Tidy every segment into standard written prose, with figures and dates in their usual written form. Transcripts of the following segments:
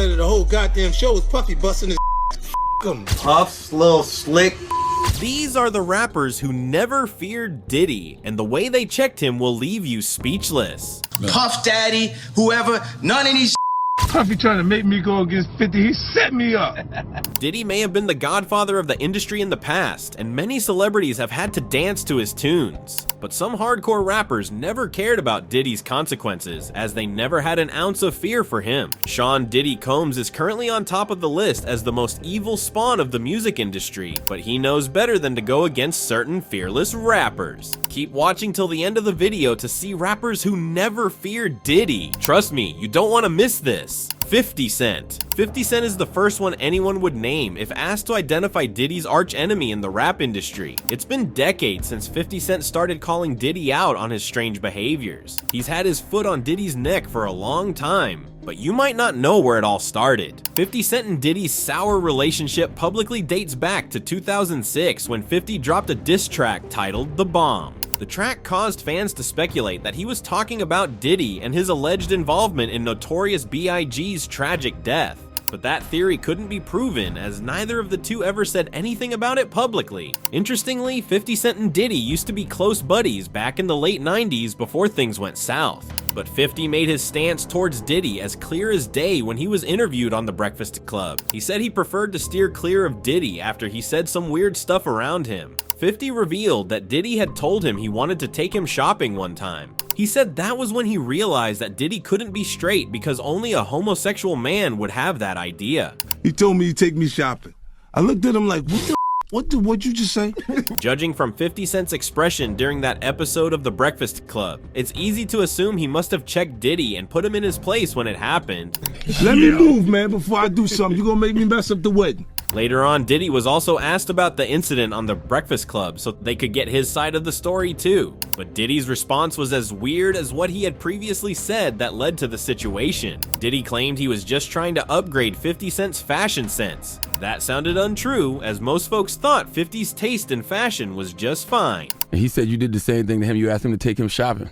highlight of the whole goddamn show was Puffy busting his Puff's little slick. These are the rappers who never feared Diddy, and the way they checked him will leave you speechless. Puff Daddy, whoever, none of these Puffy trying to make me go against 50, he set me up. Diddy may have been the godfather of the industry in the past, and many celebrities have had to dance to his tunes. But some hardcore rappers never cared about Diddy's consequences, as they never had an ounce of fear for him. Sean Diddy Combs is currently on top of the list as the most evil spawn of the music industry, but he knows better than to go against certain fearless rappers. Keep watching till the end of the video to see rappers who never feared Diddy. Trust me, you don't want to miss this. 50 Cent. 50 Cent is the first one anyone would name if asked to identify Diddy's archenemy in the rap industry. It's been decades since 50 Cent started calling Diddy out on his strange behaviors. He's had his foot on Diddy's neck for a long time, but you might not know where it all started. 50 Cent and Diddy's sour relationship publicly dates back to 2006 when 50 dropped a diss track titled The Bomb. The track caused fans to speculate that he was talking about Diddy and his alleged involvement in Notorious B.I.G.'s tragic death. But that theory couldn't be proven, as neither of the two ever said anything about it publicly. Interestingly, 50 Cent and Diddy used to be close buddies back in the late 90s before things went south. But 50 made his stance towards Diddy as clear as day when he was interviewed on The Breakfast Club. He said he preferred to steer clear of Diddy after he said some weird stuff around him. 50 revealed that Diddy had told him he wanted to take him shopping one time. He said that was when he realized that Diddy couldn't be straight because only a homosexual man would have that idea. He told me to take me shopping. I looked at him like, what'd you just say? Judging from 50 Cent's expression during that episode of The Breakfast Club, it's easy to assume he must have checked Diddy and put him in his place when it happened. Let me move, man, before I do something. You're gonna make me mess up the wedding. Later on, Diddy was also asked about the incident on The Breakfast Club so they could get his side of the story too. But Diddy's response was as weird as what he had previously said that led to the situation. Diddy claimed he was just trying to upgrade 50 Cent's fashion sense. That sounded untrue, as most folks thought 50's taste in fashion was just fine. And he said you did the same thing to him. You asked him to take him shopping.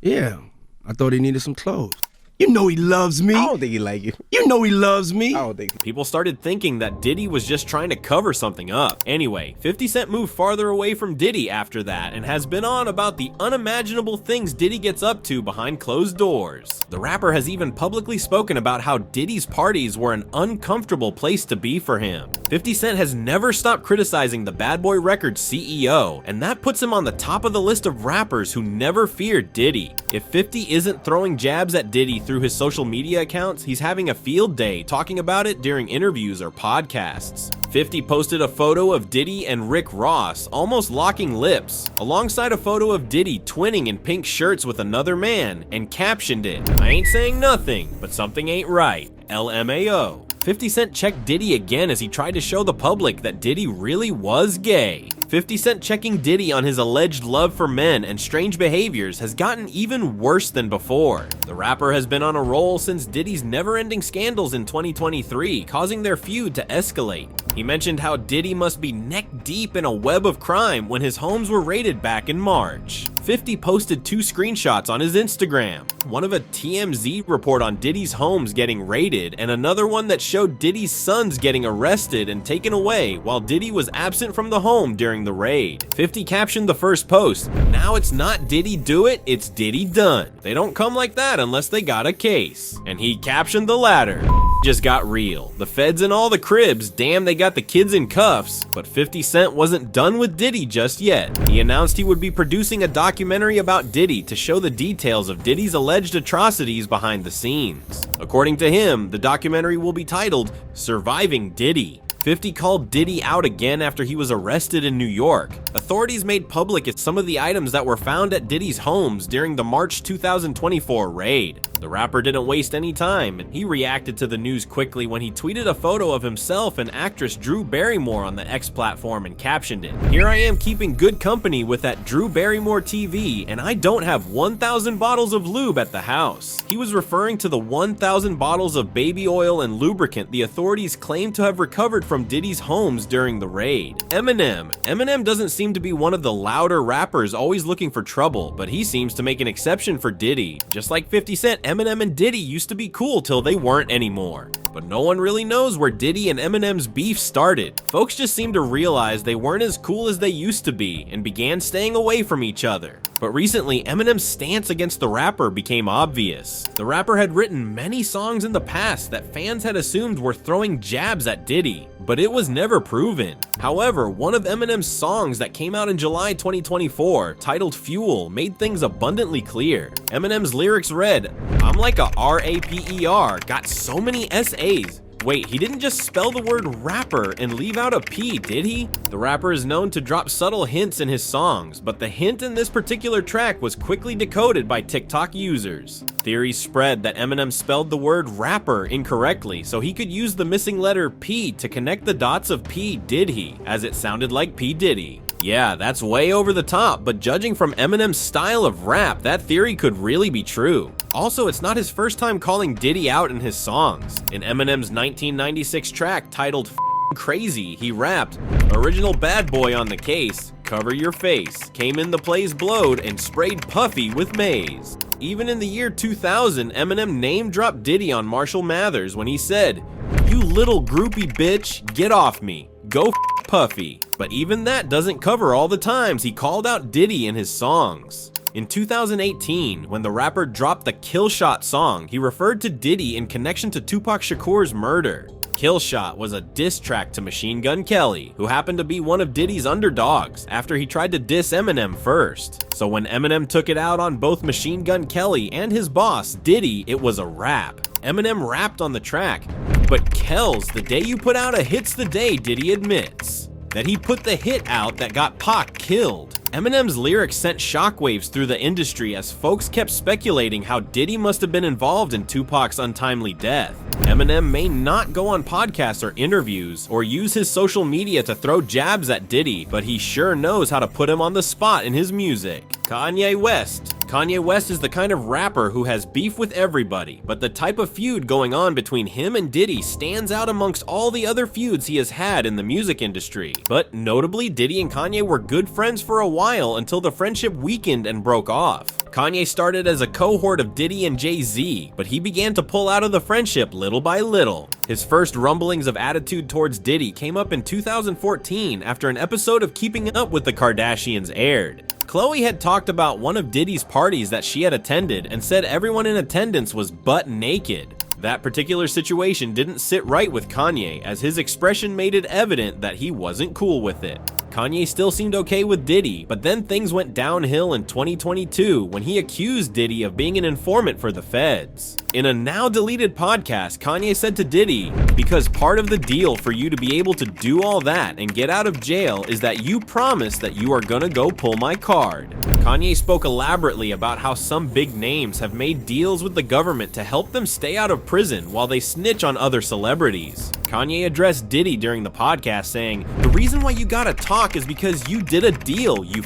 Yeah, I thought he needed some clothes. You know he loves me. I don't think he like you. You know he loves me. I don't think. People started thinking that Diddy was just trying to cover something up. Anyway, 50 Cent moved farther away from Diddy after that and has been on about the unimaginable things Diddy gets up to behind closed doors. The rapper has even publicly spoken about how Diddy's parties were an uncomfortable place to be for him. 50 Cent has never stopped criticizing the Bad Boy Records CEO, and that puts him on the top of the list of rappers who never feared Diddy. If 50 isn't throwing jabs at Diddy through his social media accounts, he's having a field day talking about it during interviews or podcasts. 50 posted a photo of Diddy and Rick Ross almost locking lips, alongside a photo of Diddy twinning in pink shirts with another man, and captioned it, "I ain't saying nothing, but something ain't right, LMAO." 50 Cent checked Diddy again as he tried to show the public that Diddy really was gay. 50 Cent checking Diddy on his alleged love for men and strange behaviors has gotten even worse than before. The rapper has been on a roll since Diddy's never-ending scandals in 2023, causing their feud to escalate. He mentioned how Diddy must be neck-deep in a web of crime when his homes were raided back in March. 50 posted 2 screenshots on his Instagram, one of a TMZ report on Diddy's homes getting raided, and another one that showed Diddy's sons getting arrested and taken away while Diddy was absent from the home during the raid. 50 captioned the first post, "Now it's not Diddy do it, it's Diddy done. They don't come like that unless they got a case." And he captioned the latter. Just got real. The feds in all the cribs, damn they got the kids in cuffs. But 50 Cent wasn't done with Diddy just yet. He announced he would be producing a documentary about Diddy to show the details of Diddy's alleged atrocities behind the scenes. According to him, the documentary will be titled Surviving Diddy. 50 called Diddy out again after he was arrested in New York. Authorities made public some of the items that were found at Diddy's homes during the March 2024 raid. The rapper didn't waste any time, and he reacted to the news quickly when he tweeted a photo of himself and actress Drew Barrymore on the X platform and captioned it, "Here I am keeping good company with that Drew Barrymore TV, and I don't have 1,000 bottles of lube at the house." He was referring to the 1,000 bottles of baby oil and lubricant the authorities claimed to have recovered from Diddy's homes during the raid. Eminem doesn't seem to be one of the louder rappers always looking for trouble, but he seems to make an exception for Diddy. Just like 50 Cent, Eminem and Diddy used to be cool till they weren't anymore. But no one really knows where Diddy and Eminem's beef started. Folks just seem to realize they weren't as cool as they used to be and began staying away from each other. But recently, Eminem's stance against the rapper became obvious. The rapper had written many songs in the past that fans had assumed were throwing jabs at Diddy, but it was never proven. However, one of Eminem's songs that came out in July 2024, titled Fuel, made things abundantly clear. Eminem's lyrics read, "I'm like a R-A-P-E-R, got so many S-A's." Wait, he didn't just spell the word rapper and leave out a P, did he? The rapper is known to drop subtle hints in his songs, but the hint in this particular track was quickly decoded by TikTok users. Theories spread that Eminem spelled the word rapper incorrectly, so he could use the missing letter P to connect the dots of P. Did he, as it sounded like P. Diddy. Yeah, that's way over the top, but judging from Eminem's style of rap, that theory could really be true. Also, it's not his first time calling Diddy out in his songs. In Eminem's 1996 track titled F***ing Crazy, he rapped, "Original bad boy on the case, cover your face, came in the place blowed and sprayed Puffy with maize." Even in the year 2000, Eminem name-dropped Diddy on Marshall Mathers when he said, "You little groupie bitch, get off me. Go f*** Puffy." But even that doesn't cover all the times he called out Diddy in his songs. In 2018, when the rapper dropped the Kill Shot song, he referred to Diddy in connection to Tupac Shakur's murder. Kill Shot was a diss track to Machine Gun Kelly, who happened to be one of Diddy's underdogs after he tried to diss Eminem first. So when Eminem took it out on both Machine Gun Kelly and his boss, Diddy, it was a rap. Eminem rapped on the track, but Kells, the day you put out a hit's the day, Diddy admits that he put the hit out that got Pac killed. Eminem's lyrics sent shockwaves through the industry as folks kept speculating how Diddy must have been involved in Tupac's untimely death. Eminem may not go on podcasts or interviews or use his social media to throw jabs at Diddy, but he sure knows how to put him on the spot in his music. Kanye West. Kanye West is the kind of rapper who has beef with everybody, but the type of feud going on between him and Diddy stands out amongst all the other feuds he has had in the music industry. But notably, Diddy and Kanye were good friends for a while until the friendship weakened and broke off. Kanye started as a cohort of Diddy and Jay-Z, but he began to pull out of the friendship little by little. His first rumblings of attitude towards Diddy came up in 2014 after an episode of Keeping Up with the Kardashians aired. Khloe had talked about one of Diddy's parties that she had attended and said everyone in attendance was butt naked. That particular situation didn't sit right with Kanye, as his expression made it evident that he wasn't cool with it. Kanye still seemed okay with Diddy, but then things went downhill in 2022 when he accused Diddy of being an informant for the feds. In a now deleted podcast, Kanye said to Diddy, "Because part of the deal for you to be able to do all that and get out of jail is that you promise that you are gonna go pull my card." Kanye spoke elaborately about how some big names have made deals with the government to help them stay out of prison while they snitch on other celebrities. Kanye addressed Diddy during the podcast saying, "The reason why you gotta talk is because you did a deal, you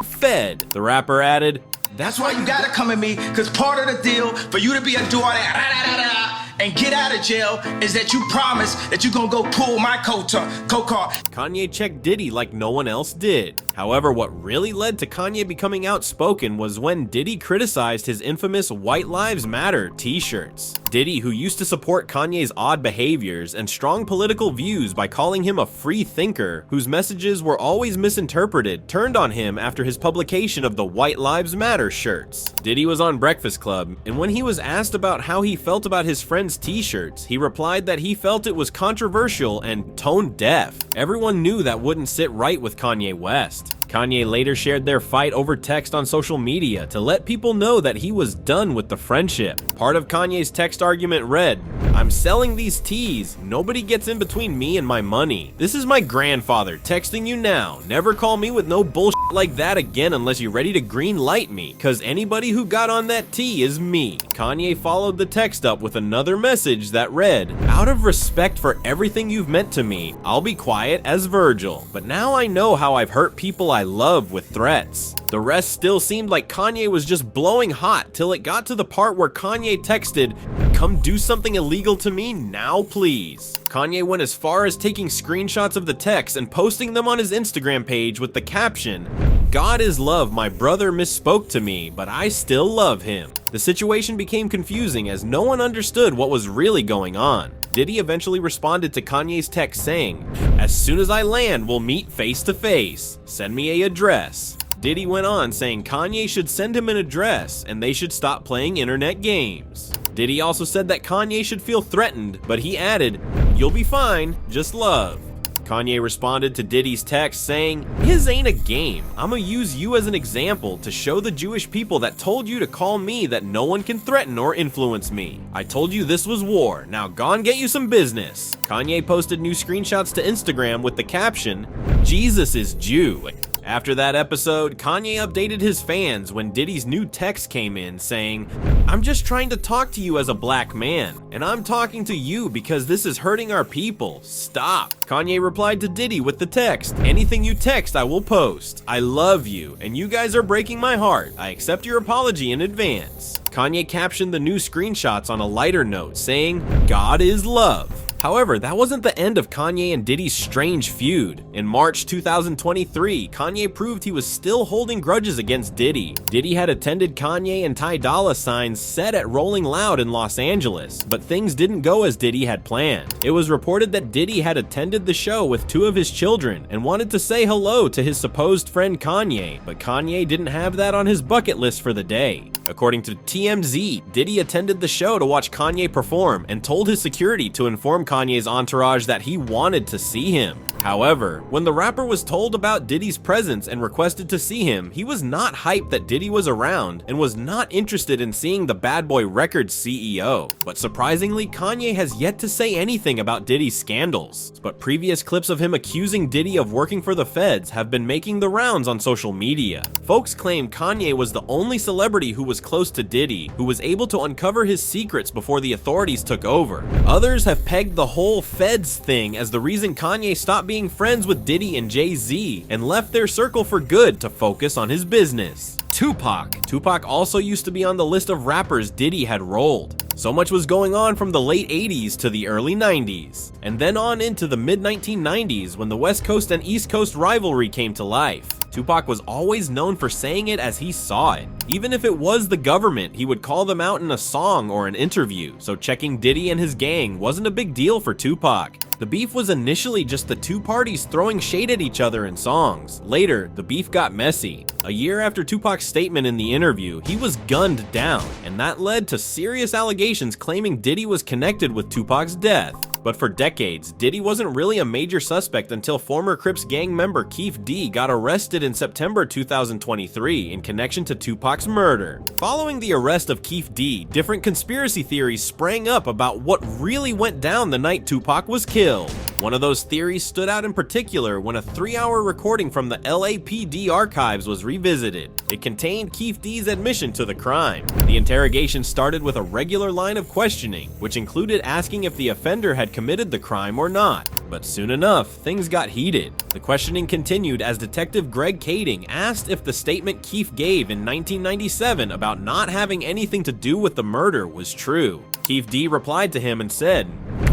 fed." The rapper added, That's why you gotta come at me, cause part of the deal for you to be a do all that and get out of jail is that you promise that you gonna go pull my coat car. Kanye checked Diddy like no one else did. However, what really led to Kanye becoming outspoken was when Diddy criticized his infamous White Lives Matter t-shirts. Diddy, who used to support Kanye's odd behaviors and strong political views by calling him a free thinker whose messages were always misinterpreted, turned on him after his publication of the White Lives Matter shirts. Diddy was on Breakfast Club, and when he was asked about how he felt about his friend's t-shirts, he replied that he felt it was controversial and tone deaf. Everyone knew that wouldn't sit right with Kanye West. Kanye later shared their fight over text on social media to let people know that he was done with the friendship. Part of Kanye's text argument read, "I'm selling these tees. Nobody gets in between me and my money. This is my grandfather texting you now. Never call me with no bullshit like that again unless you're ready to green light me, cause anybody who got on that tee is me." Kanye followed the text up with another message that read, "Out of respect for everything you've meant to me, I'll be quiet as Virgil. But now I know how I've hurt people I I love with threats. The rest still seemed like Kanye was just blowing hot till it got to the part where Kanye texted, "Come do something illegal to me now, please." Kanye went as far as taking screenshots of the text and posting them on his Instagram page with the caption, "God is love, my brother misspoke to me, but I still love him." The situation became confusing as no one understood what was really going on. Diddy eventually responded to Kanye's text saying, "As soon as I land, we'll meet face to face. Send me a address." Diddy went on saying Kanye should send him an address and they should stop playing internet games. Diddy also said that Kanye should feel threatened, but he added, "You'll be fine, just love." Kanye responded to Diddy's text saying, "His ain't a game. I'ma use you as an example to show the Jewish people that told you to call me that no one can threaten or influence me. I told you this was war. Now go and get you some business." Kanye posted new screenshots to Instagram with the caption, "Jesus is Jew." After that episode, Kanye updated his fans when Diddy's new text came in saying, "I'm just trying to talk to you as a black man, and I'm talking to you because this is hurting our people. Stop." Kanye replied to Diddy with the text, "Anything you text I will post. I love you, and you guys are breaking my heart. I accept your apology in advance." Kanye captioned the new screenshots on a lighter note saying, "God is love." However, that wasn't the end of Kanye and Diddy's strange feud. In March 2023, Kanye proved he was still holding grudges against Diddy. Diddy had attended Kanye and Ty Dolla $ign's set at Rolling Loud in Los Angeles, but things didn't go as Diddy had planned. It was reported that Diddy had attended the show with 2 of his children and wanted to say hello to his supposed friend Kanye, but Kanye didn't have that on his bucket list for the day. According to TMZ, Diddy attended the show to watch Kanye perform and told his security to inform Kanye's entourage that he wanted to see him. However, when the rapper was told about Diddy's presence and requested to see him, he was not hyped that Diddy was around and was not interested in seeing the Bad Boy Records CEO. But surprisingly, Kanye has yet to say anything about Diddy's scandals. But previous clips of him accusing Diddy of working for the feds have been making the rounds on social media. Folks claim Kanye was the only celebrity who was close to Diddy, who was able to uncover his secrets before the authorities took over. Others have pegged the whole feds thing as the reason Kanye stopped being friends with Diddy and Jay-Z and left their circle for good to focus on his business. Tupac also used to be on the list of rappers Diddy had rolled. So much was going on from the late 80s to the early 90s, and then on into the mid-1990s when the West Coast and East Coast rivalry came to life. Tupac was always known for saying it as he saw it. Even if it was the government, he would call them out in a song or an interview, so checking Diddy and his gang wasn't a big deal for Tupac. The beef was initially just the 2 parties throwing shade at each other in songs. Later, the beef got messy. A year after Tupac's statement in the interview, he was gunned down, and that led to serious allegations claiming Diddy was connected with Tupac's death. But for decades, Diddy wasn't really a major suspect until former Crips gang member Keith D got arrested in September 2023 in connection to Tupac's murder. Following the arrest of Keith D, different conspiracy theories sprang up about what really went down the night Tupac was killed. One of those theories stood out in particular when a 3-hour recording from the LAPD archives was revisited. It contained Keith D's admission to the crime. The interrogation started with a regular line of questioning, which included asking if the offender had committed the crime or not. But soon enough, things got heated. The questioning continued as Detective Greg Kading asked if the statement Keith gave in 1997 about not having anything to do with the murder was true. Keith D replied to him and said,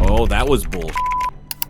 "Oh, that was bullshit."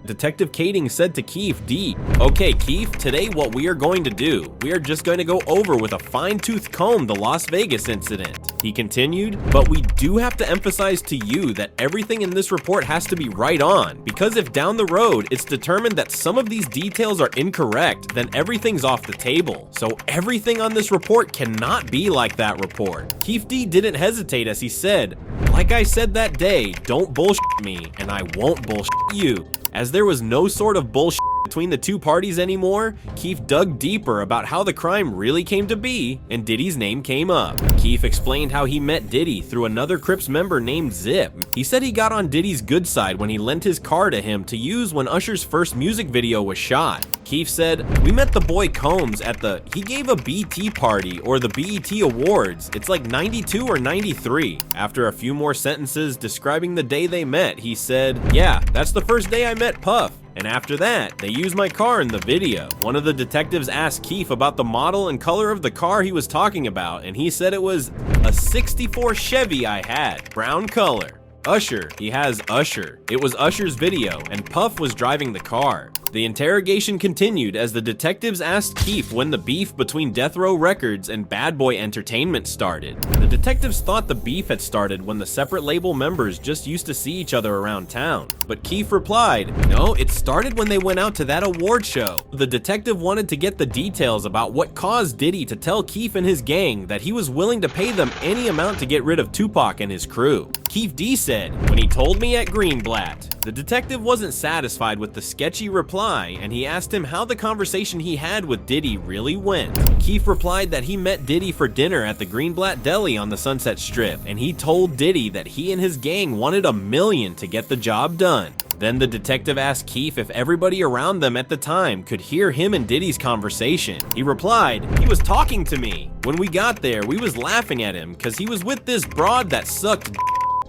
Detective Kading said to Keith D, "Okay, Keith, today what we are going to do, we are just going to go over with a fine-tooth comb the Las Vegas incident." He continued, "But we do have to emphasize to you that everything in this report has to be right on, because if down the road it's determined that some of these details are incorrect, then everything's off the table. So everything on this report cannot be like that report." Keith D didn't hesitate as he said, "Like I said that day, don't bullshit me, and I won't bullshit you." As there was no sort of bullshit between the 2 parties anymore, Keith dug deeper about how the crime really came to be, and Diddy's name came up. Keith explained how he met Diddy through another Crips member named Zip. He said he got on Diddy's good side when he lent his car to him to use when Usher's first music video was shot. Keith said, "We met the boy Combs at he gave a BT party or the BET Awards. It's like 92 or 93. After a few more sentences describing the day they met, he said, "Yeah, that's the first day I met Puff. And after that, they used my car in the video. One of the detectives asked Keefe about the model and color of the car he was talking about, and he said it was a '64 Chevy I had, brown color. Usher, he has Usher. It was Usher's video, and Puff was driving the car. The interrogation continued as the detectives asked Keefe when the beef between Death Row Records and Bad Boy Entertainment started. The detectives thought the beef had started when the separate label members just used to see each other around town. But Keefe replied, no, it started when they went out to that award show. The detective wanted to get the details about what caused Diddy to tell Keefe and his gang that he was willing to pay them any amount to get rid of Tupac and his crew. Keefe D said, when he told me at Greenblatt. The detective wasn't satisfied with the sketchy reply, and he asked him how the conversation he had with Diddy really went. Keefe replied that he met Diddy for dinner at the Greenblatt Deli on the Sunset Strip, and he told Diddy that he and his gang wanted $1 million to get the job done. Then the detective asked Keefe if everybody around them at the time could hear him and Diddy's conversation. He replied, he was talking to me. When we got there, we was laughing at him because he was with this broad that sucked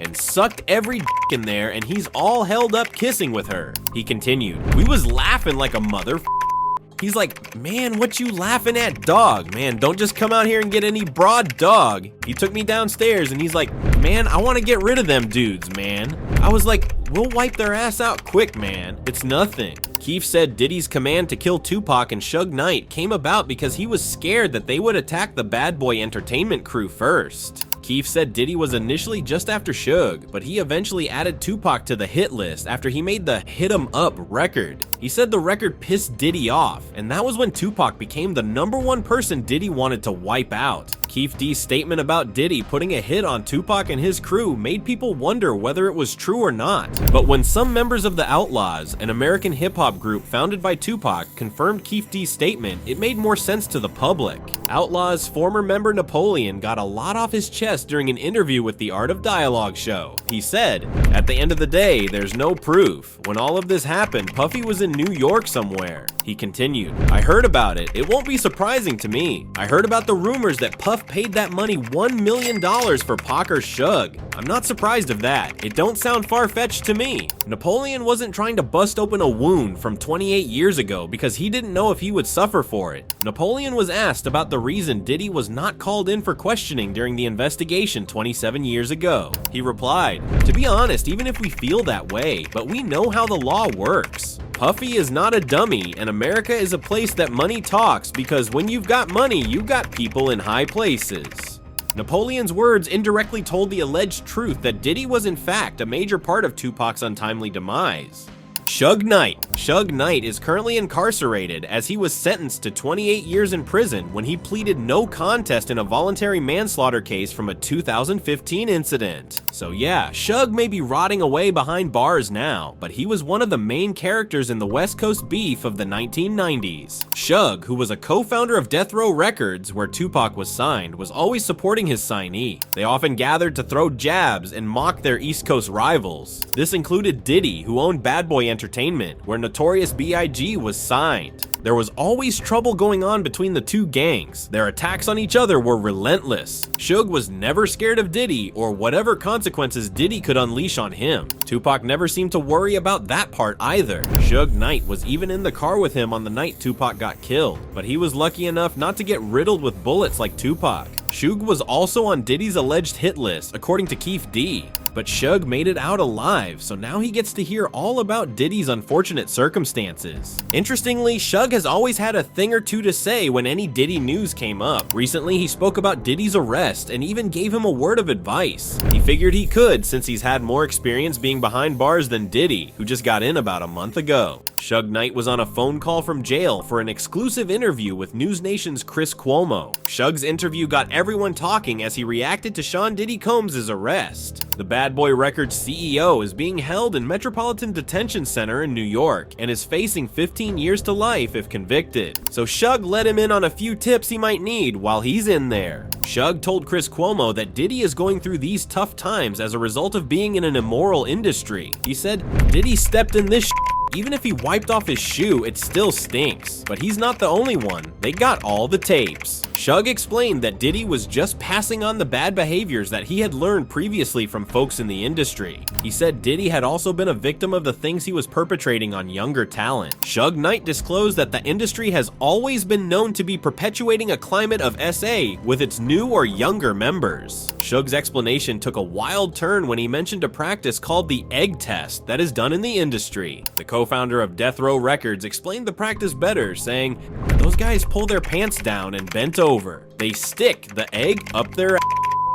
and sucked every in there, and he's all held up kissing with her. He continued, we was laughing like a mother. He's like, man, what you laughing at, dog? Man, don't just come out here and get any broad, dog. He took me downstairs and he's like, man, I want to get rid of them dudes, man. I was like, we'll wipe their ass out quick, man. It's nothing. Keefe said Diddy's command to kill Tupac and Suge Knight came about because he was scared that they would attack the Bad Boy Entertainment crew first. Keefe said Diddy was initially just after Suge, but he eventually added Tupac to the hit list after he made the Hit 'Em Up record. He said the record pissed Diddy off, and that was when Tupac became the #1 person Diddy wanted to wipe out. Keefe D's statement about Diddy putting a hit on Tupac and his crew made people wonder whether it was true or not. But when some members of the Outlaws, an American hip-hop group founded by Tupac, confirmed Keefe D's statement, it made more sense to the public. Outlaws' former member Napoleon got a lot off his chest during an interview with the Art of Dialogue show. He said, at the end of the day, there's no proof. When all of this happened, Puffy was in New York somewhere. He continued, I heard about it. It won't be surprising to me. I heard about the rumors that Puff paid that money $1 million for Pac or Suge. I'm not surprised of that. It don't sound far-fetched to me. Napoleon wasn't trying to bust open a wound from 28 years ago because he didn't know if he would suffer for it. Napoleon was asked about the reason Diddy was not called in for questioning during the investigation 27 years ago. He replied, to be honest, even if we feel that way, but we know how the law works. Puffy is not a dummy, and America is a place that money talks because when you've got money, you've got people in high places. Napoleon's words indirectly told the alleged truth that Diddy was in fact a major part of Tupac's untimely demise. Suge Knight. Suge Knight is currently incarcerated as he was sentenced to 28 years in prison when he pleaded no contest in a voluntary manslaughter case from a 2015 incident. So yeah, Suge may be rotting away behind bars now, but he was one of the main characters in the West Coast beef of the 1990s. Suge, who was a co-founder of Death Row Records, where Tupac was signed, was always supporting his signee. They often gathered to throw jabs and mock their East Coast rivals. This included Diddy, who owned Bad Boy Entertainment, where Notorious B.I.G. was signed. There was always trouble going on between the two gangs. Their attacks on each other were relentless. Suge was never scared of Diddy or whatever consequences Diddy could unleash on him. Tupac never seemed to worry about that part either. Suge Knight was even in the car with him on the night Tupac got killed, but he was lucky enough not to get riddled with bullets like Tupac. Suge was also on Diddy's alleged hit list, according to Keefe D. But Suge made it out alive, so now he gets to hear all about Diddy's unfortunate circumstances. Interestingly, Suge has always had a thing or two to say when any Diddy news came up. Recently, he spoke about Diddy's arrest and even gave him a word of advice. He figured he could since he's had more experience being behind bars than Diddy, who just got in about a month ago. Suge Knight was on a phone call from jail for an exclusive interview with News Nation's Chris Cuomo. Suge's interview got everyone talking as he reacted to Sean Diddy Combs' arrest. The Bad Boy Records CEO is being held in Metropolitan Detention Center in New York and is facing 15 years to life if convicted. So Suge let him in on a few tips he might need while he's in there. Suge told Chris Cuomo that Diddy is going through these tough times as a result of being in an immoral industry. He said, Diddy stepped in this even if he wiped off his shoe, it still stinks. But he's not the only one. They got all the tapes. Shug explained that Diddy was just passing on the bad behaviors that he had learned previously from folks in the industry. He said Diddy had also been a victim of the things he was perpetrating on younger talent. Suge Knight disclosed that the industry has always been known to be perpetuating a climate of SA with its new or younger members. Suge's explanation took a wild turn when he mentioned a practice called the egg test that is done in the industry. The co-founder of Death Row Records explained the practice better, saying, "Those guys pull their pants down and bent over. They stick the egg up their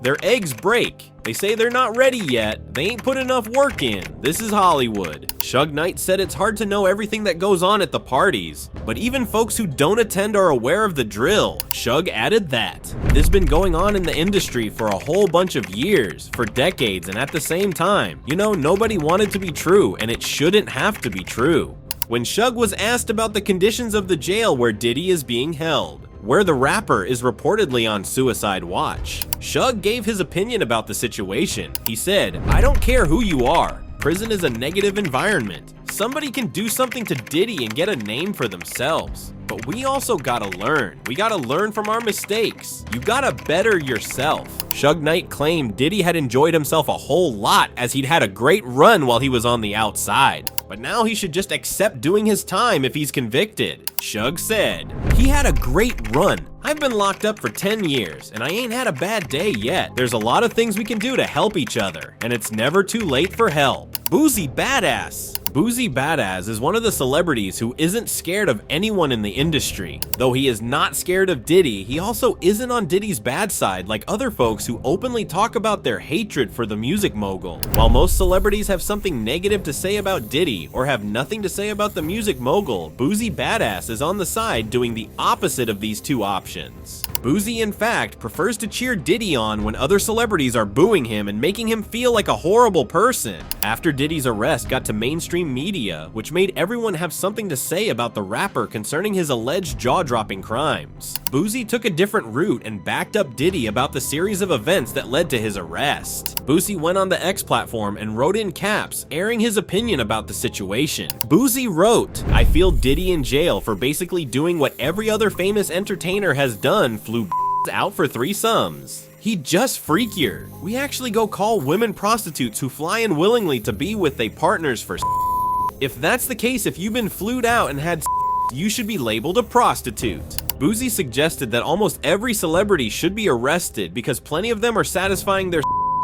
Their eggs break. They say they're not ready yet. They ain't put enough work in. This is Hollywood." Suge Knight said it's hard to know everything that goes on at the parties, but even folks who don't attend are aware of the drill. Suge added that this has been going on in the industry for a whole bunch of years, for decades, and at the same time, you know, nobody wanted to be true, and it shouldn't have to be true. When Suge was asked about the conditions of the jail where Diddy is being held, where the rapper is reportedly on suicide watch, Suge gave his opinion about the situation. He said, "I don't care who you are. Prison is a negative environment. Somebody can do something to Diddy and get a name for themselves. But we also gotta learn. We gotta learn from our mistakes. You gotta better yourself." Suge Knight claimed Diddy had enjoyed himself a whole lot as he'd had a great run while he was on the outside. But now he should just accept doing his time if he's convicted. Suge said, "He had a great run. I've been locked up for 10 years, and I ain't had a bad day yet. There's a lot of things we can do to help each other, and it's never too late for help." Boosie Badass. Boosie Badass is one of the celebrities who isn't scared of anyone in the industry. Though he is not scared of Diddy, he also isn't on Diddy's bad side like other folks who openly talk about their hatred for the music mogul. While most celebrities have something negative to say about Diddy or have nothing to say about the music mogul, Boosie Badass is on the side doing the opposite of these two options. Boosie, in fact, prefers to cheer Diddy on when other celebrities are booing him and making him feel like a horrible person. After Diddy's arrest got to mainstream media, which made everyone have something to say about the rapper concerning his alleged jaw-dropping crimes, Boosie took a different route and backed up Diddy about the series of events that led to his arrest. Boosie went on the X platform and wrote in caps, airing his opinion about the situation. Boosie wrote, "I feel Diddy in jail for basically doing what every other famous entertainer has done, flew out for threesomes. He just freakier. We actually go call women prostitutes who fly in willingly to be with their partners for If that's the case, if you've been flued out and had you should be labeled a prostitute." Boosie suggested that almost every celebrity should be arrested because plenty of them are satisfying their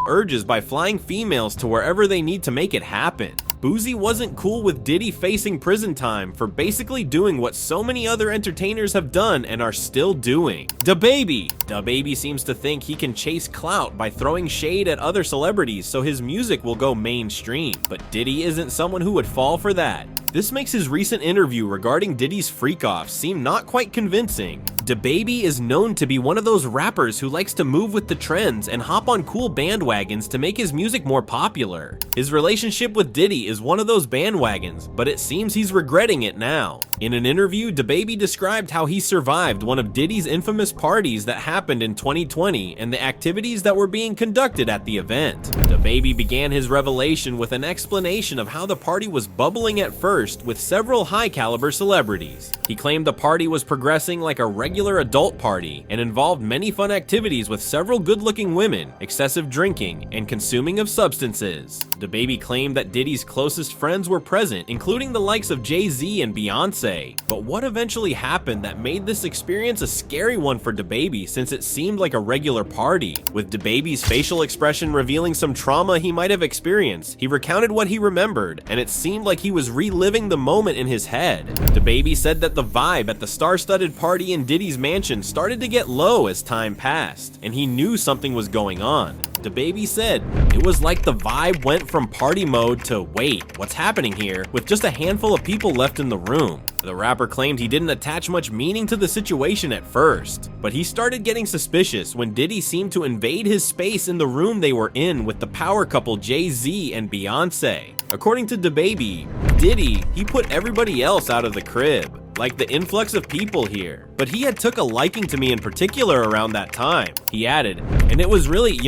urges by flying females to wherever they need to make it happen. Boosie wasn't cool with Diddy facing prison time for basically doing what so many other entertainers have done and are still doing. DaBaby seems to think he can chase clout by throwing shade at other celebrities so his music will go mainstream, but Diddy isn't someone who would fall for that. This makes his recent interview regarding Diddy's freak-off seem not quite convincing. DaBaby is known to be one of those rappers who likes to move with the trends and hop on cool bandwagons to make his music more popular. His relationship with Diddy is one of those bandwagons, but it seems he's regretting it now. In an interview, DaBaby described how he survived one of Diddy's infamous parties that happened in 2020 and the activities that were being conducted at the event. DaBaby began his revelation with an explanation of how the party was bubbling at first with several high-caliber celebrities. He claimed the party was progressing like a regular adult party and involved many fun activities with several good-looking women, excessive drinking, and consuming of substances. DaBaby claimed that Diddy's closest friends were present, including the likes of Jay-Z and Beyonce. But what eventually happened that made this experience a scary one for DaBaby, since it seemed like a regular party? With DaBaby's facial expression revealing some trauma he might have experienced, he recounted what he remembered, and it seemed like he was reliving the moment in his head. DaBaby said that the vibe at the star-studded party in Diddy's mansion started to get low as time passed, and he knew something was going on. DaBaby said, "It was like the vibe went from party mode to wait, what's happening here, with just a handful of people left in the room." The rapper claimed he didn't attach much meaning to the situation at first, but he started getting suspicious when Diddy seemed to invade his space in the room they were in with the power couple Jay-Z and Beyonce. According to DaBaby, Diddy, he put everybody else out of the crib, like the influx of people here. But he had took a liking to me in particular around that time. He added, "And it was really,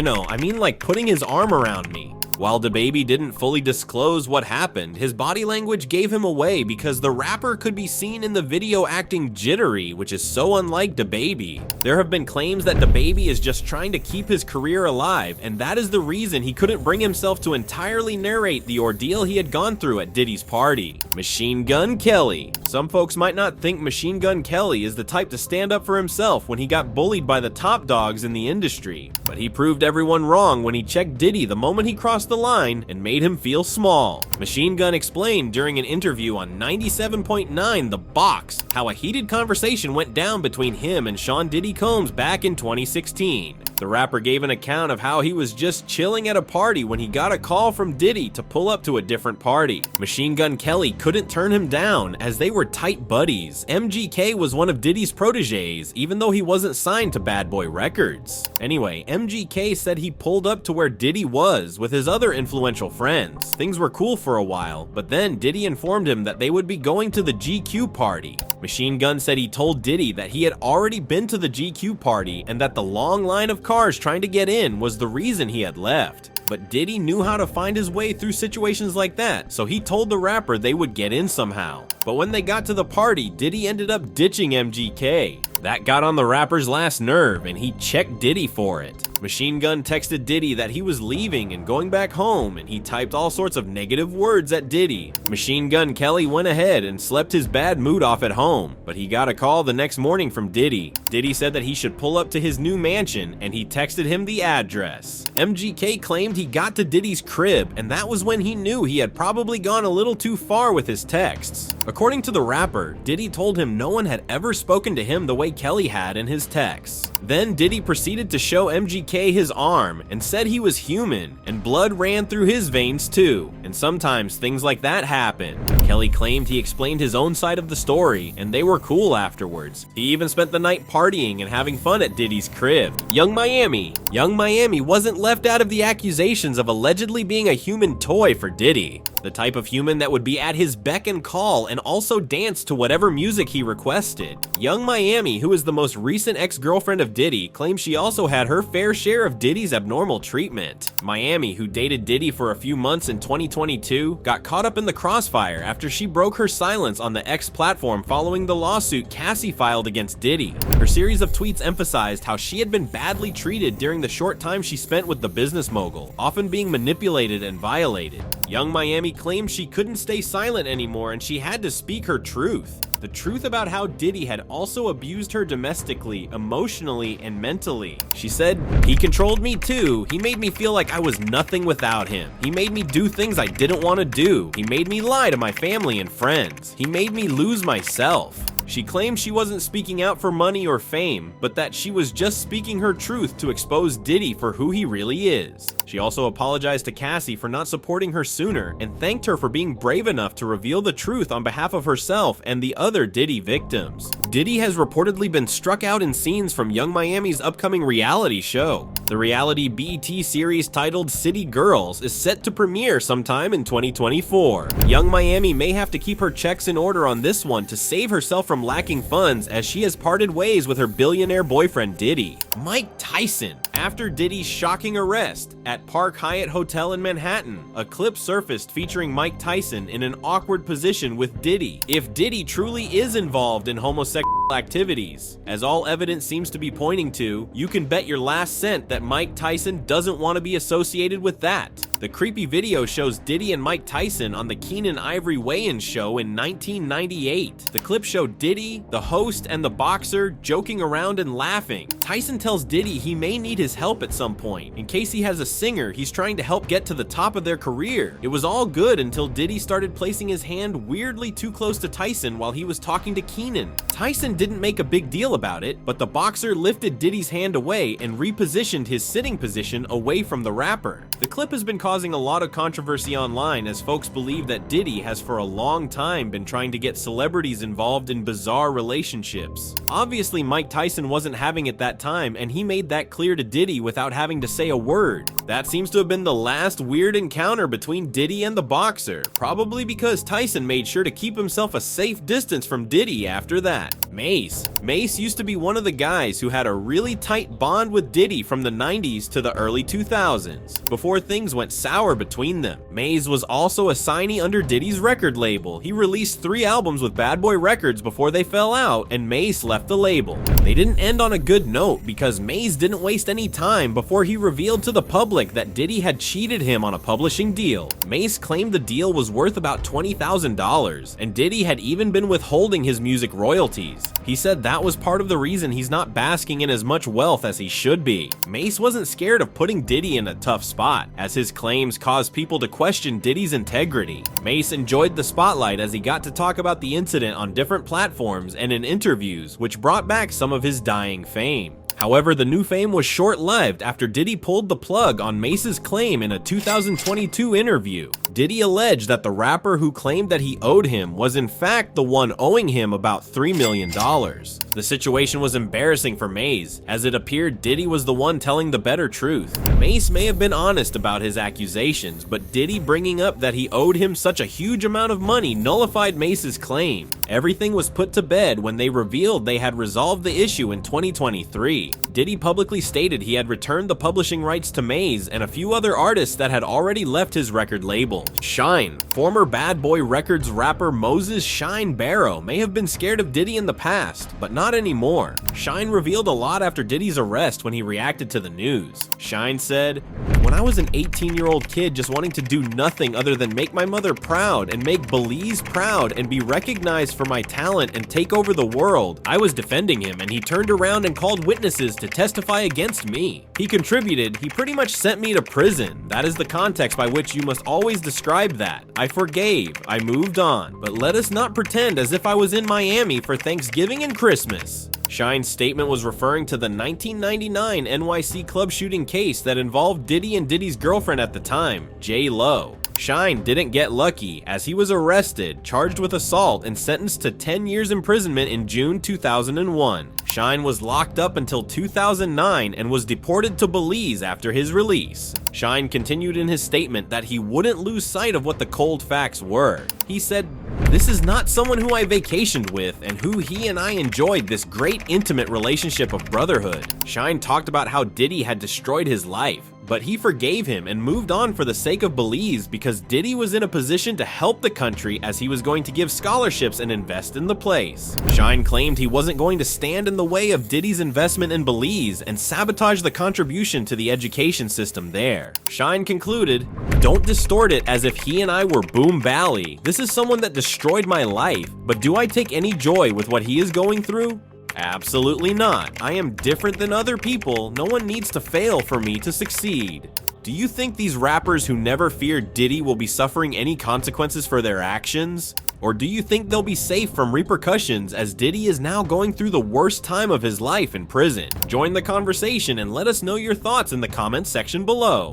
like putting his arm around me. While DaBaby didn't fully disclose what happened, his body language gave him away because the rapper could be seen in the video acting jittery, which is so unlike DaBaby. There have been claims that DaBaby is just trying to keep his career alive, and that is the reason he couldn't bring himself to entirely narrate the ordeal he had gone through at Diddy's party. Machine Gun Kelly. Some folks might not think Machine Gun Kelly is the type to stand up for himself when he got bullied by the top dogs in the industry, but he proved everyone wrong when he checked Diddy the moment he crossed the line and made him feel small. Machine Gun explained during an interview on 97.9 The Box how a heated conversation went down between him and Sean Diddy Combs back in 2016. The rapper gave an account of how he was just chilling at a party when he got a call from Diddy to pull up to a different party. Machine Gun Kelly couldn't turn him down as they were tight buddies. MGK was one of Diddy's proteges, even though he wasn't signed to Bad Boy Records. Anyway, MGK said he pulled up to where Diddy was with his other influential friends. Things were cool for a while, but then Diddy informed him that they would be going to the GQ party. Machine Gun said he told Diddy that he had already been to the GQ party and that the long line of cars trying to get in was the reason he had left. But Diddy knew how to find his way through situations like that, so he told the rapper they would get in somehow. But when they got to the party, Diddy ended up ditching MGK. That got on the rapper's last nerve, and he checked Diddy for it. Machine Gun texted Diddy that he was leaving and going back home, and he typed all sorts of negative words at Diddy. Machine Gun Kelly went ahead and slept his bad mood off at home, but he got a call the next morning from Diddy. Diddy said that he should pull up to his new mansion, and he texted him the address. MGK claimed he got to Diddy's crib, and that was when he knew he had probably gone a little too far with his texts. According to the rapper, Diddy told him no one had ever spoken to him the way Kelly had in his texts. Then Diddy proceeded to show MGK his arm and said he was human and blood ran through his veins too, and sometimes things like that happen. Kelly claimed he explained his own side of the story and they were cool afterwards. He even spent the night partying and having fun at Diddy's crib. Young Miami wasn't left out of the accusations of allegedly being a human toy for Diddy. The type of human that would be at his beck and call and also dance to whatever music he requested. Young Miami, who is the most recent ex-girlfriend of Diddy, claims she also had her fair share of Diddy's abnormal treatment. Miami, who dated Diddy for a few months in 2022, got caught up in the crossfire after she broke her silence on the X platform following the lawsuit Cassie filed against Diddy. Her series of tweets emphasized how she had been badly treated during the short time she spent with the business mogul, often being manipulated and violated. Young Miami claimed she couldn't stay silent anymore and she had to speak her truth. The truth about how Diddy had also abused her domestically, emotionally, and mentally. She said, "He controlled me too. He made me feel like I was nothing without him. He made me do things I didn't want to do. He made me lie to my family and friends. He made me lose myself." She claimed she wasn't speaking out for money or fame, but that she was just speaking her truth to expose Diddy for who he really is. She also apologized to Cassie for not supporting her sooner and thanked her for being brave enough to reveal the truth on behalf of herself and the other Diddy victims. Diddy has reportedly been struck out in scenes from Young Miami's upcoming reality show. The reality BET series titled City Girls is set to premiere sometime in 2024. Young Miami may have to keep her checks in order on this one to save herself from lacking funds as she has parted ways with her billionaire boyfriend Diddy. Mike Tyson. After Diddy's shocking arrest at Park Hyatt Hotel in Manhattan, a clip surfaced featuring Mike Tyson in an awkward position with Diddy. If Diddy truly is involved in homosexual activities, as all evidence seems to be pointing to, you can bet your last cent that Mike Tyson doesn't want to be associated with that. The creepy video shows Diddy and Mike Tyson on the Keenan Ivory weigh-in show in 1998. The clip showed Diddy, the host, and the boxer joking around and laughing. Tyson tells Diddy he may need his help at some point, in case he has a singer he's trying to help get to the top of their career. It was all good until Diddy started placing his hand weirdly too close to Tyson while he was talking to Keenan. Tyson didn't make a big deal about it, but the boxer lifted Diddy's hand away and repositioned his sitting position away from the rapper. The clip has been causing a lot of controversy online as folks believe that Diddy has for a long time been trying to get celebrities involved in bizarre relationships. Obviously, Mike Tyson wasn't having it that time, and he made that clear to Diddy without having to say a word. That seems to have been the last weird encounter between Diddy and the boxer, probably because Tyson made sure to keep himself a safe distance from Diddy after that. Mace. Mace used to be one of the guys who had a really tight bond with Diddy from the 90s to the early 2000s, before things went sour between them. Mace was also a signee under Diddy's record label. He released 3 albums with Bad Boy Records before they fell out, and Mace left the label. They didn't end on a good note because Mace didn't waste any time before he revealed to the public that Diddy had cheated him on a publishing deal. Mace claimed the deal was worth about $20,000, and Diddy had even been withholding his music royalties. He said that was part of the reason he's not basking in as much wealth as he should be. Mace wasn't scared of putting Diddy in a tough spot, as his claims caused people to question Diddy's integrity. Mace enjoyed the spotlight as he got to talk about the incident on different platforms and in interviews, which brought back some of his dying fame. However, the new fame was short-lived after Diddy pulled the plug on Mace's claim in a 2022 interview. Diddy alleged that the rapper who claimed that he owed him was in fact the one owing him about $3 million. The situation was embarrassing for Mace, as it appeared Diddy was the one telling the better truth. Mace may have been honest about his accusations, but Diddy bringing up that he owed him such a huge amount of money nullified Mace's claim. Everything was put to bed when they revealed they had resolved the issue in 2023. Diddy publicly stated he had returned the publishing rights to Mace and a few other artists that had already left his record label. Shine. Former Bad Boy Records rapper Moses Shine Barrow may have been scared of Diddy in the past, but not anymore. Shine revealed a lot after Diddy's arrest when he reacted to the news. Shine said, "When I was an 18-year-old kid just wanting to do nothing other than make my mother proud and make Belize proud and be recognized for my talent and take over the world, I was defending him and he turned around and called witnesses to testify against me. He contributed, he pretty much sent me to prison. That is the context by which you must always describe that. I forgave, I moved on, but let us not pretend as if I was in Miami for Thanksgiving and Christmas." Shine's statement was referring to the 1999 NYC club shooting case that involved Diddy and Diddy's girlfriend at the time, J. Lo. Shine didn't get lucky, as he was arrested, charged with assault, and sentenced to 10 years imprisonment in June 2001. Shine was locked up until 2009 and was deported to Belize after his release. Shine continued in his statement that he wouldn't lose sight of what the cold facts were. He said, "This is not someone who I vacationed with and who he and I enjoyed this great intimate relationship of brotherhood." Shine talked about how Diddy had destroyed his life, but he forgave him and moved on for the sake of Belize because Diddy was in a position to help the country as he was going to give scholarships and invest in the place. Shine claimed he wasn't going to stand in the way of Diddy's investment in Belize and sabotage the contribution to the education system there. Shine concluded, "Don't distort it as if he and I were Boom Bally. This is someone that destroyed my life, but do I take any joy with what he is going through? Absolutely not. I am different than other people. No one needs to fail for me to succeed." Do you think these rappers who never feared Diddy will be suffering any consequences for their actions? Or do you think they'll be safe from repercussions as Diddy is now going through the worst time of his life in prison? Join the conversation and let us know your thoughts in the comments section below.